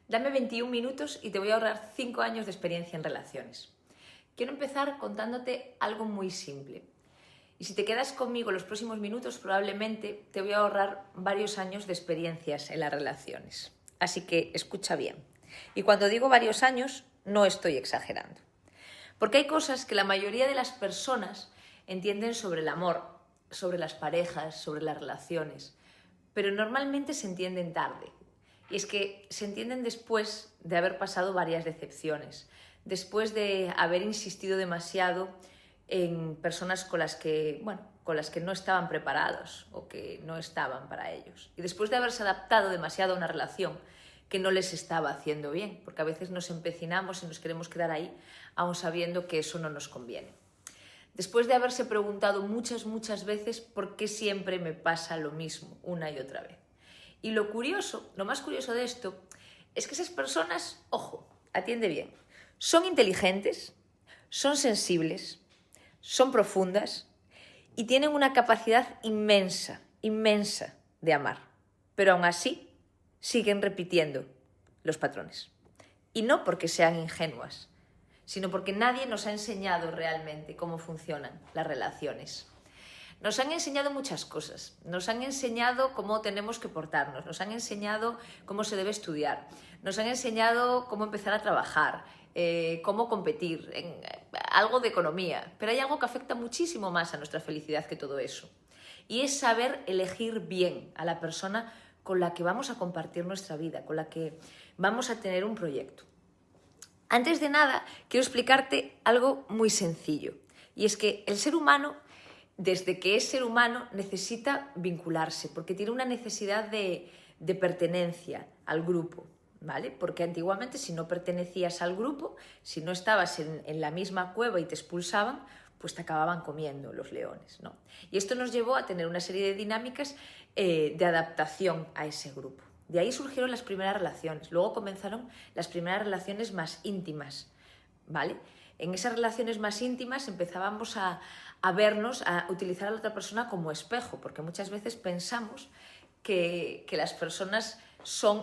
Dame 21 minutos y te voy a ahorrar 5 años de experiencia en relaciones. Quiero empezar contándote algo muy simple. Y si te quedas conmigo los próximos minutos, probablemente te voy a ahorrar varios años de experiencias en las relaciones. Así que escucha bien. Y cuando digo varios años, no estoy exagerando. Porque hay cosas que la mayoría de las personas entienden sobre el amor, sobre las parejas, sobre las relaciones, pero normalmente se entienden tarde. Y es que se entienden después de haber pasado varias decepciones, después de haber insistido demasiado en personas con las que no estaban preparados o que no estaban para ellos. Y después de haberse adaptado demasiado a una relación que no les estaba haciendo bien, porque a veces nos empecinamos y nos queremos quedar ahí, aun sabiendo que eso no nos conviene. Después de haberse preguntado muchas veces por qué siempre me pasa lo mismo una y otra vez. Y lo más curioso de esto, es que esas personas, ojo, atiende bien, son inteligentes, son sensibles, son profundas y tienen una capacidad inmensa de amar. Pero aún así siguen repitiendo los patrones. Y no porque sean ingenuas, sino porque nadie nos ha enseñado realmente cómo funcionan las relaciones. Nos han enseñado muchas cosas, nos han enseñado cómo tenemos que portarnos, nos han enseñado cómo se debe estudiar, nos han enseñado cómo empezar a trabajar, cómo competir, algo de economía, pero hay algo que afecta muchísimo más a nuestra felicidad que todo eso. Y es saber elegir bien a la persona con la que vamos a compartir nuestra vida, con la que vamos a tener un proyecto. Antes de nada, quiero explicarte algo muy sencillo, y es que el ser humano, desde que es ser humano, necesita vincularse, porque tiene una necesidad de pertenencia al grupo, ¿vale? Porque antiguamente, si no pertenecías al grupo, si no estabas en la misma cueva y te expulsaban, pues te acababan comiendo los leones, ¿no? Y esto nos llevó a tener una serie de dinámicas de adaptación a ese grupo. De ahí surgieron las primeras relaciones, luego comenzaron las primeras relaciones más íntimas, ¿vale? En esas relaciones más íntimas empezábamos a vernos, a utilizar a la otra persona como espejo, porque muchas veces pensamos que las personas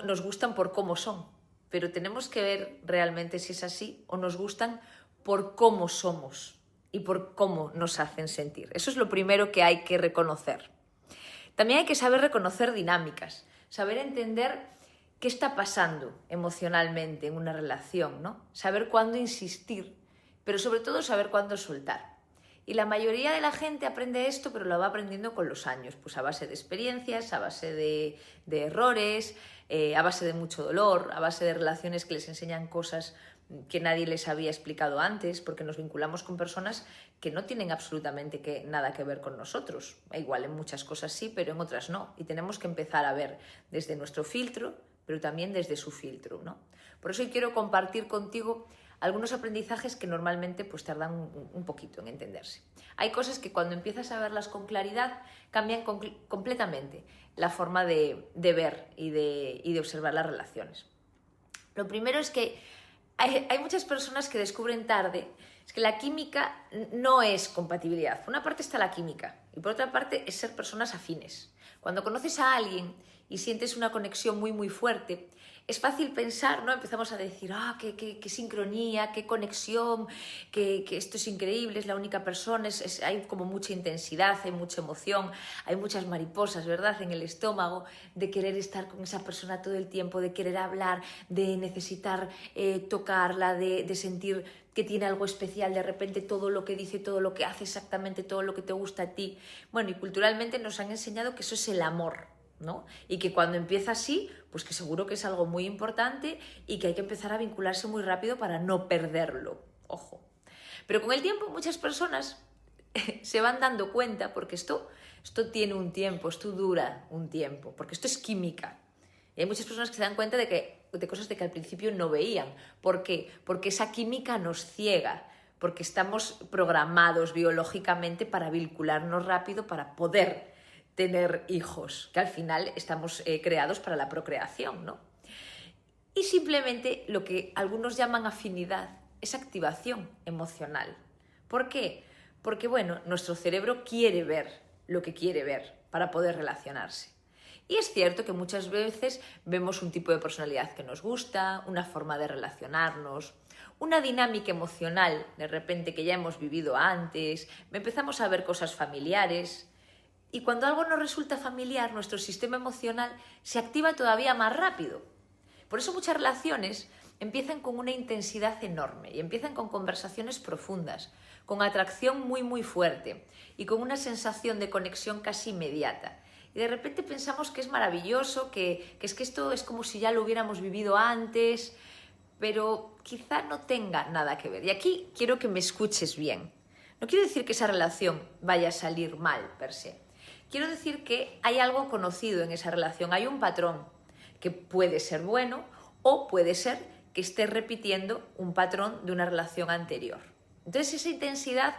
nos gustan por cómo son, pero tenemos que ver realmente si es así o nos gustan por cómo somos y por cómo nos hacen sentir. Eso es lo primero que hay que reconocer. También hay que saber reconocer dinámicas, saber entender qué está pasando emocionalmente en una relación, ¿no? Saber cuándo insistir, pero sobre todo saber cuándo soltar. Y la mayoría de la gente aprende esto, pero lo va aprendiendo con los años, pues a base de experiencias, a base de errores, a base de mucho dolor, a base de relaciones que les enseñan cosas que nadie les había explicado antes, porque nos vinculamos con personas que no tienen absolutamente nada que ver con nosotros. Igual en muchas cosas sí, pero en otras no. Y tenemos que empezar a ver desde nuestro filtro, pero también desde su filtro, ¿no? Por eso hoy quiero compartir contigo algunos aprendizajes que normalmente pues tardan un poquito en entenderse. Hay cosas que cuando empiezas a verlas con claridad cambian completamente la forma de ver y de observar las relaciones. Lo primero es que hay muchas personas que descubren tarde es que la química no es compatibilidad. Por una parte está la química y por otra parte es ser personas afines. Cuando conoces a alguien y sientes una conexión muy fuerte, es fácil pensar, ¿no? Empezamos a decir, qué sincronía, qué conexión, que esto es increíble, es la única persona, hay como mucha intensidad, hay mucha emoción, hay muchas mariposas, ¿verdad?, en el estómago, de querer estar con esa persona todo el tiempo, de querer hablar, de necesitar tocarla, de sentir que tiene algo especial, de repente todo lo que dice, todo lo que hace, exactamente todo lo que te gusta a ti. Bueno, y culturalmente nos han enseñado que eso es el amor, ¿no? Y que cuando empieza así, pues que seguro que es algo muy importante y que hay que empezar a vincularse muy rápido para no perderlo. Ojo. Pero con el tiempo muchas personas se van dando cuenta, porque esto tiene un tiempo, esto dura un tiempo, porque esto es química. Y hay muchas personas que se dan cuenta de cosas de que al principio no veían. ¿Por qué? Porque esa química nos ciega, porque estamos programados biológicamente para vincularnos rápido, para poder tener hijos, que al final estamos creados para la procreación, ¿no? Y simplemente lo que algunos llaman afinidad es activación emocional. ¿Por qué? Porque, bueno, nuestro cerebro quiere ver lo que quiere ver para poder relacionarse. Y es cierto que muchas veces vemos un tipo de personalidad que nos gusta, una forma de relacionarnos, una dinámica emocional de repente que ya hemos vivido antes, empezamos a ver cosas familiares. Y cuando algo nos resulta familiar, nuestro sistema emocional se activa todavía más rápido. Por eso muchas relaciones empiezan con una intensidad enorme y empiezan con conversaciones profundas, con atracción muy muy fuerte y con una sensación de conexión casi inmediata. Y de repente pensamos que es maravilloso, que es que esto es como si ya lo hubiéramos vivido antes, pero quizá no tenga nada que ver. Y aquí quiero que me escuches bien. No quiero decir que esa relación vaya a salir mal per se. Quiero decir que hay algo conocido en esa relación, hay un patrón que puede ser bueno o puede ser que esté repitiendo un patrón de una relación anterior. Entonces esa intensidad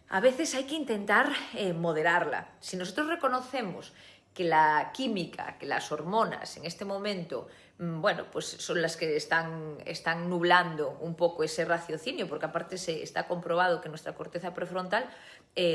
a veces hay que intentar moderarla. Si nosotros reconocemos que la química, que las hormonas en este momento, bueno, pues son las que están nublando un poco ese raciocinio, porque aparte está comprobado que nuestra corteza prefrontal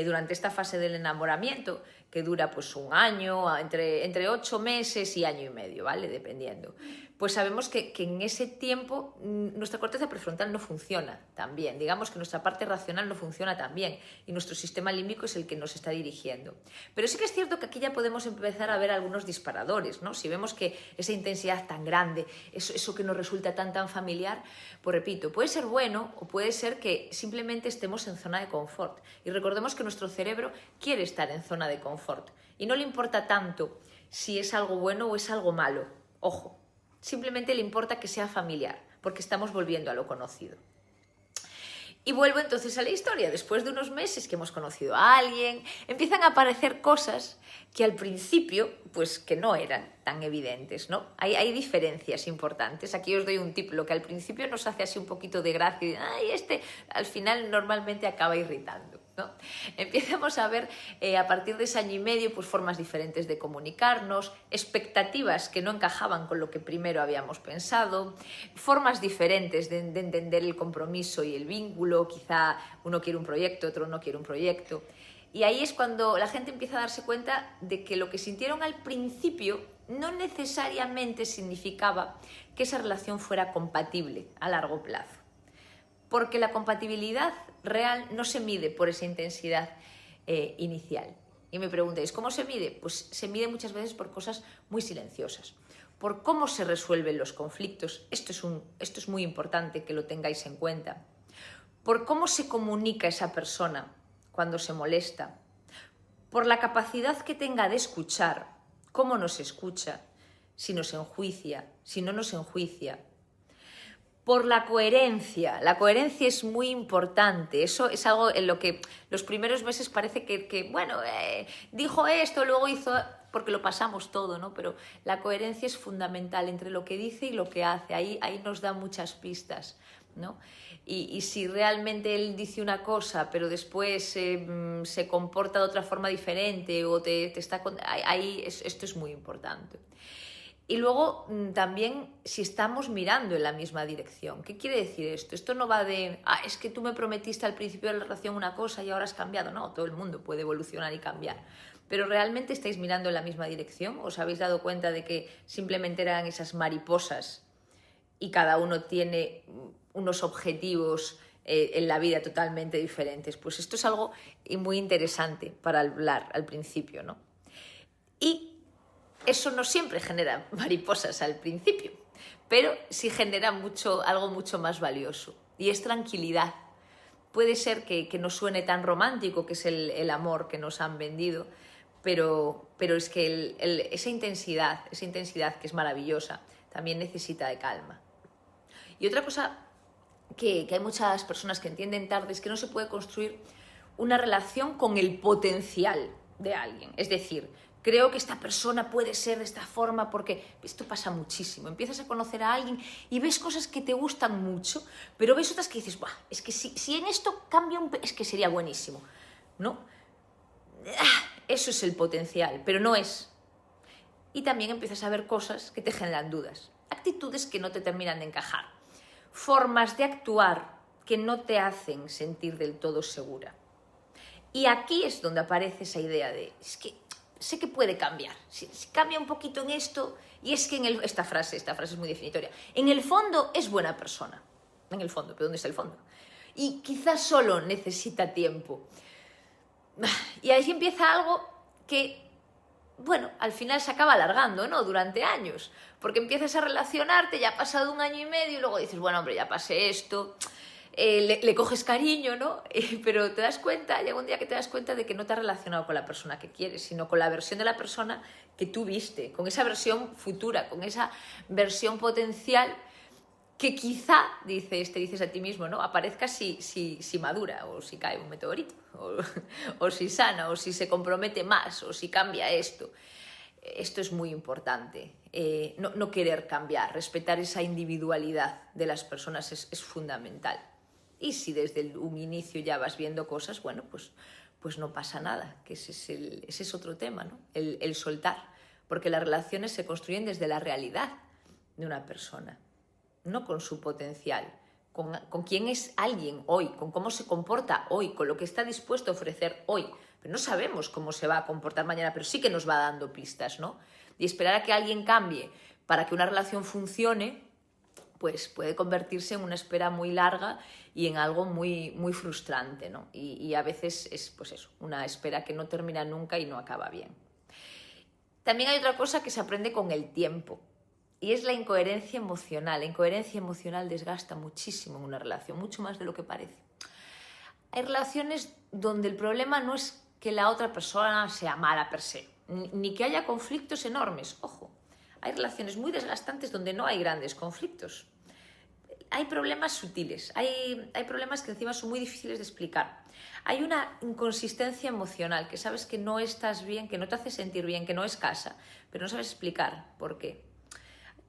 durante esta fase del enamoramiento, que dura pues un año, entre 8 meses y año y medio, ¿vale? Dependiendo. Pues sabemos que en ese tiempo nuestra corteza prefrontal no funciona tan bien, digamos que nuestra parte racional no funciona tan bien y nuestro sistema límbico es el que nos está dirigiendo. Pero sí que es cierto que aquí ya podemos empezar a ver algunos disparadores, ¿no? Si vemos que esa intensidad tan grande, eso que nos resulta tan familiar, pues repito, puede ser bueno o puede ser que simplemente estemos en zona de confort. Y recordemos que nuestro cerebro quiere estar en zona de confort y no le importa tanto si es algo bueno o es algo malo. Ojo. Simplemente le importa que sea familiar, porque estamos volviendo a lo conocido. Y vuelvo entonces a la historia. Después de unos meses que hemos conocido a alguien, empiezan a aparecer cosas que al principio, pues que no eran tan evidentes, ¿no? Hay diferencias importantes. Aquí os doy un tip. Lo que al principio nos hace así un poquito de gracia y al final normalmente acaba irritando, ¿no? Empezamos a ver a partir de ese año y medio pues formas diferentes de comunicarnos, expectativas que no encajaban con lo que primero habíamos pensado, formas diferentes de entender el compromiso y el vínculo, quizá uno quiere un proyecto, otro no quiere un proyecto. Y ahí es cuando la gente empieza a darse cuenta de que lo que sintieron al principio no necesariamente significaba que esa relación fuera compatible a largo plazo. Porque la compatibilidad real no se mide por esa intensidad inicial. Y me preguntáis, ¿cómo se mide? Pues se mide muchas veces por cosas muy silenciosas, por cómo se resuelven los conflictos. Esto es muy importante que lo tengáis en cuenta. Por cómo se comunica esa persona cuando se molesta, por la capacidad que tenga de escuchar, cómo nos escucha, si nos enjuicia, si no nos enjuicia. Por la coherencia. La coherencia es muy importante. Eso es algo en lo que los primeros meses parece que dijo esto, luego hizo, porque lo pasamos todo, ¿no? Pero la coherencia es fundamental entre lo que dice y lo que hace. Ahí nos da muchas pistas, ¿no? Y si realmente él dice una cosa, pero después se comporta de otra forma diferente o esto es muy importante. Y luego también si estamos mirando en la misma dirección. ¿Qué quiere decir esto? Esto no va de, es que tú me prometiste al principio de la relación una cosa y ahora has cambiado. No, todo el mundo puede evolucionar y cambiar. Pero ¿realmente estáis mirando en la misma dirección? ¿Os habéis dado cuenta de que simplemente eran esas mariposas y cada uno tiene unos objetivos en la vida totalmente diferentes? Pues esto es algo muy interesante para hablar al principio, ¿no? Y eso no siempre genera mariposas al principio, pero sí genera algo mucho más valioso y es tranquilidad. Puede ser que no suene tan romántico, que es el amor que nos han vendido, pero es que esa intensidad que es maravillosa, también necesita de calma. Y otra cosa que hay muchas personas que entienden tarde es que no se puede construir una relación con el potencial de alguien. Es decir, creo que esta persona puede ser de esta forma porque esto pasa muchísimo. Empiezas a conocer a alguien y ves cosas que te gustan mucho, pero ves otras que dices, es que si en esto cambia es que sería buenísimo, ¿no? Eso es el potencial, pero no es. Y también empiezas a ver cosas que te generan dudas, actitudes que no te terminan de encajar, formas de actuar que no te hacen sentir del todo segura. Y aquí es donde aparece esa idea de, es que sé que puede cambiar. Si cambia un poquito en esto, y es que esta frase es muy definitoria, en el fondo es buena persona. En el fondo, pero ¿dónde está el fondo? Y quizás solo necesita tiempo. Y ahí empieza algo que, bueno, al final se acaba alargando, ¿no? Durante años. Porque empiezas a relacionarte, ya ha pasado 1 año y medio, y luego dices, bueno, hombre, ya pasé esto, le coges cariño, ¿no? Pero te das cuenta, llega un día que te das cuenta de que no te has relacionado con la persona que quieres, sino con la versión de la persona que tú viste, con esa versión futura, con esa versión potencial que quizá, dices a ti mismo, ¿no? Aparezca si madura, o si cae un meteorito, o si sana, o si se compromete más, o si cambia esto. Esto es muy importante, no querer cambiar, respetar esa individualidad de las personas es fundamental. Y si desde un inicio ya vas viendo cosas, bueno, pues no pasa nada, que ese es otro tema, ¿no? El soltar, porque las relaciones se construyen desde la realidad de una persona, no con su potencial, con quién es alguien hoy, con cómo se comporta hoy, con lo que está dispuesto a ofrecer hoy. Pero no sabemos cómo se va a comportar mañana, pero sí que nos va dando pistas, ¿no? Y esperar a que alguien cambie para que una relación funcione, pues puede convertirse en una espera muy larga y en algo muy, muy frustrante, ¿no? Y a veces es, pues eso, una espera que no termina nunca y no acaba bien. También hay otra cosa que se aprende con el tiempo. Y es la incoherencia emocional. La incoherencia emocional desgasta muchísimo en una relación, mucho más de lo que parece. Hay relaciones donde el problema no es que la otra persona sea mala per se, ni que haya conflictos enormes. Ojo, hay relaciones muy desgastantes donde no hay grandes conflictos. Hay problemas sutiles, hay problemas que encima son muy difíciles de explicar. Hay una inconsistencia emocional, que sabes que no estás bien, que no te hace sentir bien, que no es casa, pero no sabes explicar por qué.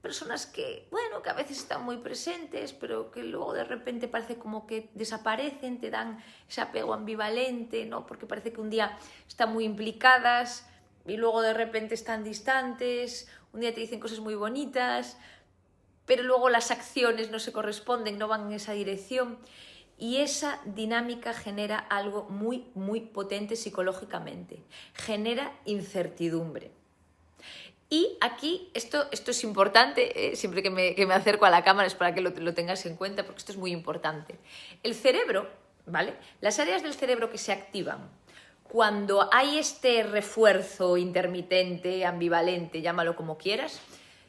Personas que, bueno, que a veces están muy presentes, pero que luego de repente parece como que desaparecen, te dan ese apego ambivalente, ¿no? Porque parece que un día están muy implicadas y luego de repente están distantes, un día te dicen cosas muy bonitas, pero luego las acciones no se corresponden, no van en esa dirección. Y esa dinámica genera algo muy, muy potente psicológicamente. Genera incertidumbre. Y aquí, esto es importante, siempre que me acerco a la cámara es para que lo tengas en cuenta, porque esto es muy importante. El cerebro, ¿vale? Las áreas del cerebro que se activan cuando hay este refuerzo intermitente, ambivalente, llámalo como quieras,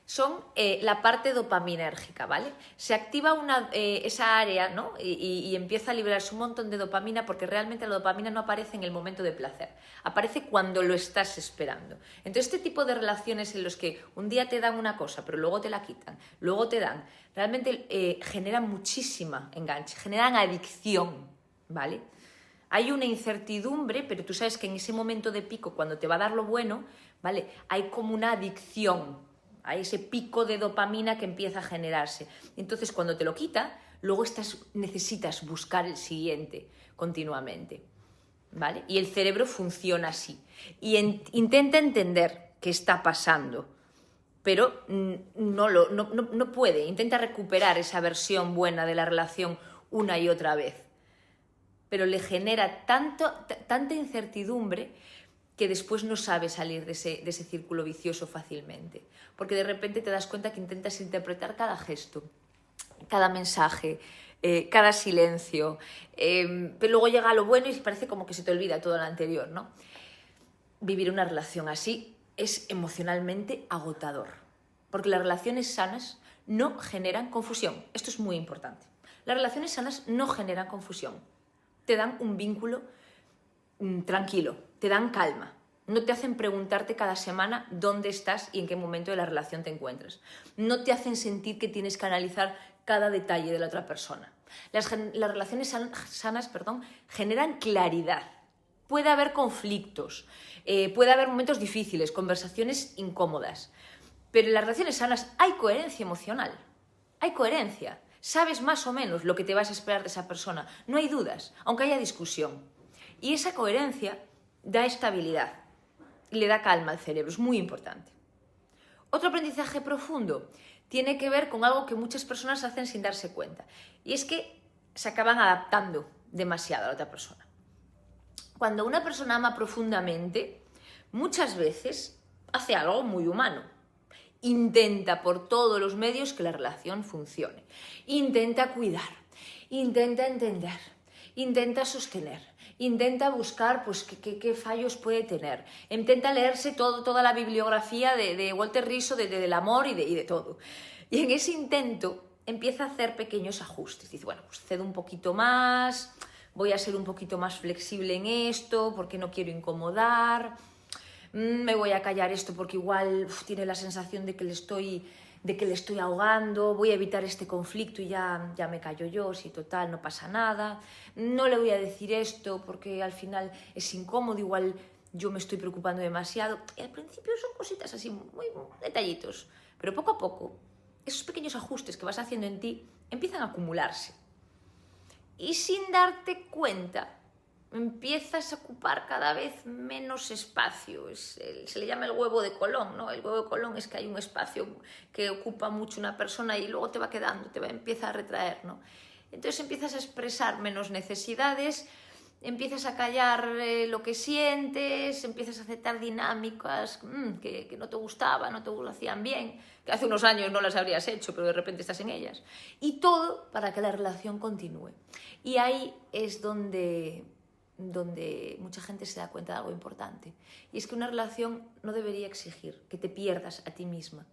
son la parte dopaminérgica, ¿vale? Se activa esa área, ¿no? Y empieza a liberarse un montón de dopamina, porque realmente la dopamina no aparece en el momento de placer, aparece cuando lo estás esperando. Entonces, este tipo de relaciones en los que un día te dan una cosa, pero luego te la quitan, luego te dan, realmente generan muchísima enganche, generan adicción, ¿vale? Hay una incertidumbre, pero tú sabes que en ese momento de pico, cuando te va a dar lo bueno, ¿vale? Hay como una adicción a ese pico de dopamina que empieza a generarse. Entonces, cuando te lo quita, luego necesitas buscar el siguiente continuamente, ¿vale? Y el cerebro funciona así. Y intenta entender qué está pasando, pero no puede. Intenta recuperar esa versión buena de la relación una y otra vez. Pero le genera tanta incertidumbre que después no sabe salir de ese círculo vicioso fácilmente. Porque de repente te das cuenta que intentas interpretar cada gesto, cada mensaje, cada silencio, pero luego llega lo bueno y parece como que se te olvida todo lo anterior, ¿no? Vivir una relación así es emocionalmente agotador, porque las relaciones sanas no generan confusión. Esto es muy importante. Las relaciones sanas no generan confusión. Te dan un vínculo tranquilo, te dan calma. No te hacen preguntarte cada semana dónde estás y en qué momento de la relación te encuentras. No te hacen sentir que tienes que analizar cada detalle de la otra persona. Las relaciones sanas, generan claridad. Puede haber conflictos, puede haber momentos difíciles, conversaciones incómodas, pero en las relaciones sanas hay coherencia emocional, hay coherencia. Sabes más o menos lo que te vas a esperar de esa persona, no hay dudas, aunque haya discusión. Y esa coherencia da estabilidad y le da calma al cerebro, es muy importante. Otro aprendizaje profundo tiene que ver con algo que muchas personas hacen sin darse cuenta, y es que se acaban adaptando demasiado a la otra persona. Cuando una persona ama profundamente, muchas veces hace algo muy humano. Intenta por todos los medios que la relación funcione. Intenta cuidar, intenta entender, intenta sostener, intenta buscar pues, qué fallos puede tener. Intenta leerse toda la bibliografía de Walter Rizzo, del amor y de todo. Y en ese intento empieza a hacer pequeños ajustes. Dice, bueno, pues cedo un poquito más, voy a ser un poquito más flexible en esto porque no quiero incomodar, me voy a callar esto porque igual tiene la sensación de que le estoy ahogando, voy a evitar este conflicto y ya me callo yo, si total no pasa nada, no le voy a decir esto porque al final es incómodo, igual yo me estoy preocupando demasiado. Y al principio son cositas así, muy detallitos, pero poco a poco esos pequeños ajustes que vas haciendo en ti empiezan a acumularse. Y sin darte cuenta, empiezas a ocupar cada vez menos espacio. Se le llama el huevo de Colón, ¿no? El huevo de Colón es que hay un espacio que ocupa mucho una persona y luego te va quedando, empieza a retraer, ¿no? Entonces empiezas a expresar menos necesidades, empiezas a callar lo que sientes, empiezas a aceptar dinámicas que no te gustaban, no te hacían bien, que hace unos años no las habrías hecho, pero de repente estás en ellas. Y todo para que la relación continúe. Y ahí es donde mucha gente se da cuenta de algo importante. Y es que una relación no debería exigir que te pierdas a ti misma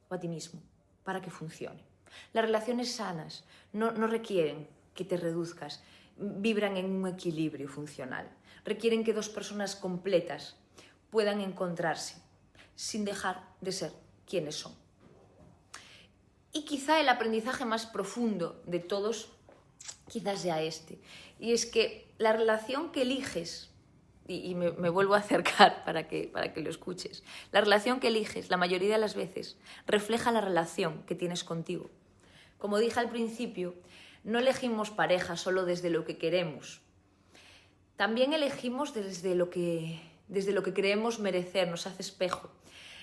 o a ti mismo para que funcione. Las relaciones sanas no requieren que te reduzcas, vibran en un equilibrio funcional. Requieren que dos personas completas puedan encontrarse sin dejar de ser quienes son. Y quizá el aprendizaje más profundo de todos quizás sea este. Y es que la relación que eliges, y me vuelvo a acercar para que lo escuches, la relación que eliges la mayoría de las veces refleja la relación que tienes contigo. Como dije al principio, no elegimos pareja solo desde lo que queremos. También elegimos desde lo que creemos merecer, nos hace espejo.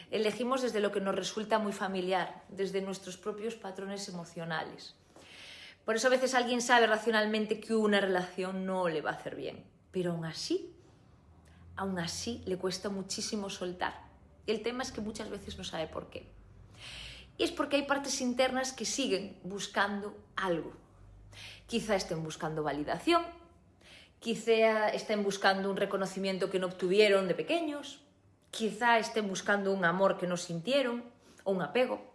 Elegimos desde lo que nos resulta muy familiar, desde nuestros propios patrones emocionales. Por eso a veces alguien sabe racionalmente que una relación no le va a hacer bien, pero aún así le cuesta muchísimo soltar. Y el tema es que muchas veces no sabe por qué. Y es porque hay partes internas que siguen buscando algo. Quizá estén buscando validación, quizá estén buscando un reconocimiento que no obtuvieron de pequeños, quizá estén buscando un amor que no sintieron o un apego.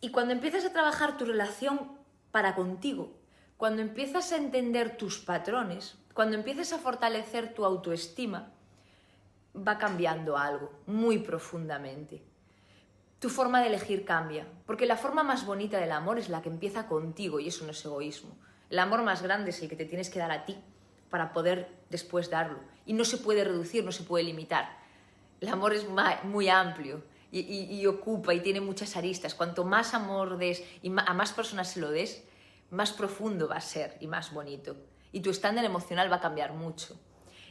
Y cuando empiezas a trabajar tu relación para contigo, cuando empiezas a entender tus patrones, cuando empiezas a fortalecer tu autoestima, va cambiando algo muy profundamente. Tu forma de elegir cambia, porque la forma más bonita del amor es la que empieza contigo y eso no es egoísmo. El amor más grande es el que te tienes que dar a ti para poder después darlo. Y no se puede reducir, no se puede limitar. El amor es muy amplio y ocupa y tiene muchas aristas. Cuanto más amor des y a más personas se lo des, más profundo va a ser y más bonito. Y tu estándar emocional va a cambiar mucho.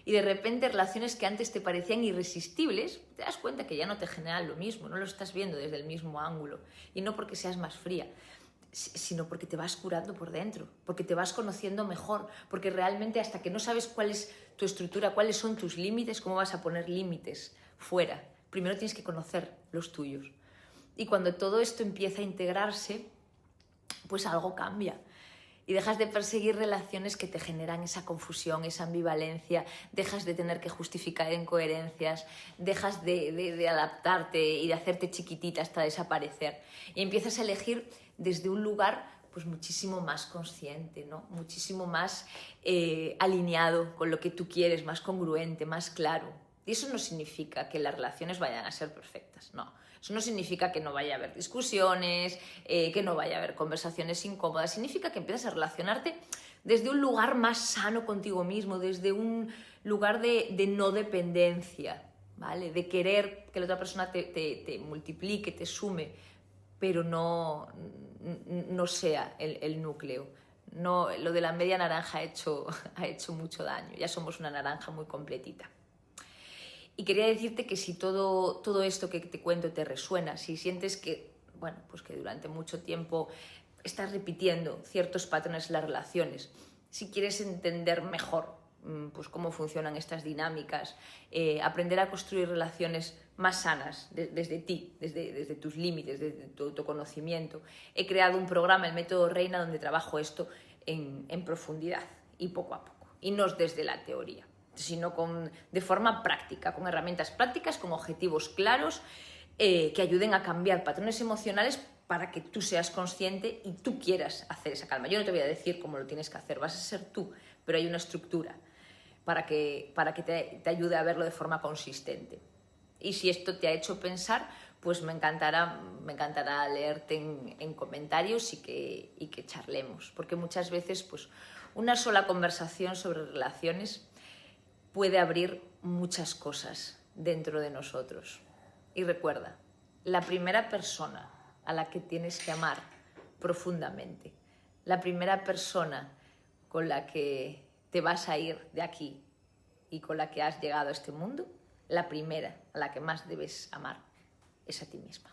Y de repente relaciones que antes te parecían irresistibles, te das cuenta que ya no te generan lo mismo, no lo estás viendo desde el mismo ángulo. Y no porque seas más fría, sino porque te vas curando por dentro, porque te vas conociendo mejor, porque realmente hasta que no sabes cuál es tu estructura, cuáles son tus límites, cómo vas a poner límites fuera. Primero tienes que conocer los tuyos. Y cuando todo esto empieza a integrarse, pues algo cambia. Y dejas de perseguir relaciones que te generan esa confusión, esa ambivalencia, dejas de tener que justificar incoherencias, dejas de adaptarte y de hacerte chiquitita hasta desaparecer. Y empiezas a elegir desde un lugar pues muchísimo más consciente, ¿no? Muchísimo más alineado con lo que tú quieres, más congruente, más claro. Y eso no significa que las relaciones vayan a ser perfectas, no. Eso no significa que no vaya a haber discusiones, que no vaya a haber conversaciones incómodas. Significa que empiezas a relacionarte desde un lugar más sano contigo mismo, desde un lugar de no dependencia, ¿vale? De querer que la otra persona te multiplique, te sume, pero no sea el núcleo. No, lo de la media naranja ha hecho mucho daño. Ya somos una naranja muy completita. Y quería decirte que si todo esto que te cuento te resuena, si sientes que, bueno, pues que durante mucho tiempo estás repitiendo ciertos patrones en las relaciones, si quieres entender mejor pues cómo funcionan estas dinámicas, aprender a construir relaciones más sanas desde ti, desde tus límites, desde tu autoconocimiento. He creado un programa, el Método Reina, donde trabajo esto en profundidad y poco a poco, y no es desde la teoría, sino de forma práctica, con herramientas prácticas, con objetivos claros, que ayuden a cambiar patrones emocionales para que tú seas consciente y tú quieras hacer esa calma. Yo no te voy a decir cómo lo tienes que hacer, vas a ser tú, pero hay una estructura para que te ayude a verlo de forma consistente. Y si esto te ha hecho pensar, pues me encantará leerte en comentarios y que charlemos, porque muchas veces pues, una sola conversación sobre relaciones puede abrir muchas cosas dentro de nosotros. Y recuerda, la primera persona a la que tienes que amar profundamente, la primera persona con la que te vas a ir de aquí y con la que has llegado a este mundo, la primera a la que más debes amar es a ti misma.